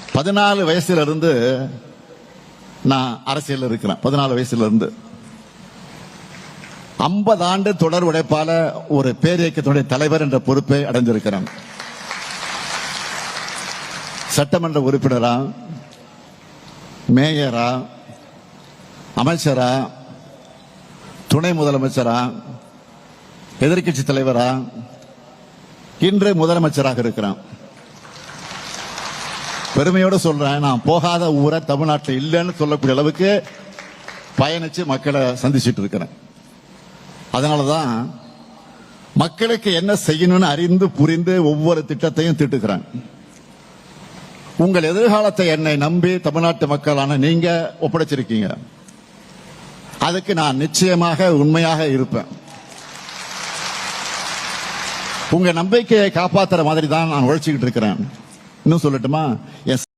14 வயசுல இருந்து நான் அரசியல் இருக்கிறேன். 14 வயசுல இருந்து 50 ஆண்டு தொடர் உழைப்பால ஒரு பேரியக்கத்துடைய தலைவர் என்ற பொறுப்பை அடைந்திருக்கிறேன். சட்டமன்ற உறுப்பினரா, மேயரா, அமைச்சரா, துணை முதலமைச்சரா, எதிர்கட்சி தலைவரா, இன்று முதலமைச்சராக இருக்கிறான். பெருமையோட சொல்றேன், நான் போகாத ஊரை தமிழ்நாட்டில் இல்லைன்னு சொல்லக்கூடிய அளவுக்கு பயணிச்சு மக்களை சந்திச்சுட்டு இருக்கிறேன். அதனாலதான் மக்களுக்கு என்ன செய்யணும்னு அறிந்து புரிந்து ஒவ்வொரு திட்டத்தையும் தீட்டுக்கிறேன். உங்கள் எதிர்காலத்தை என்னை நம்பி தமிழ்நாட்டு மக்களான நீங்க ஒப்படைச்சிருக்கீங்க. அதுக்கு நான் நிச்சயமாக உண்மையாக இருப்பேன். உங்க நம்பிக்கையை காப்பாற்றுற மாதிரி தான் நான் உழைச்சிக்கிட்டு இருக்கிறேன். இன்னும் சொல்லட்டுமா,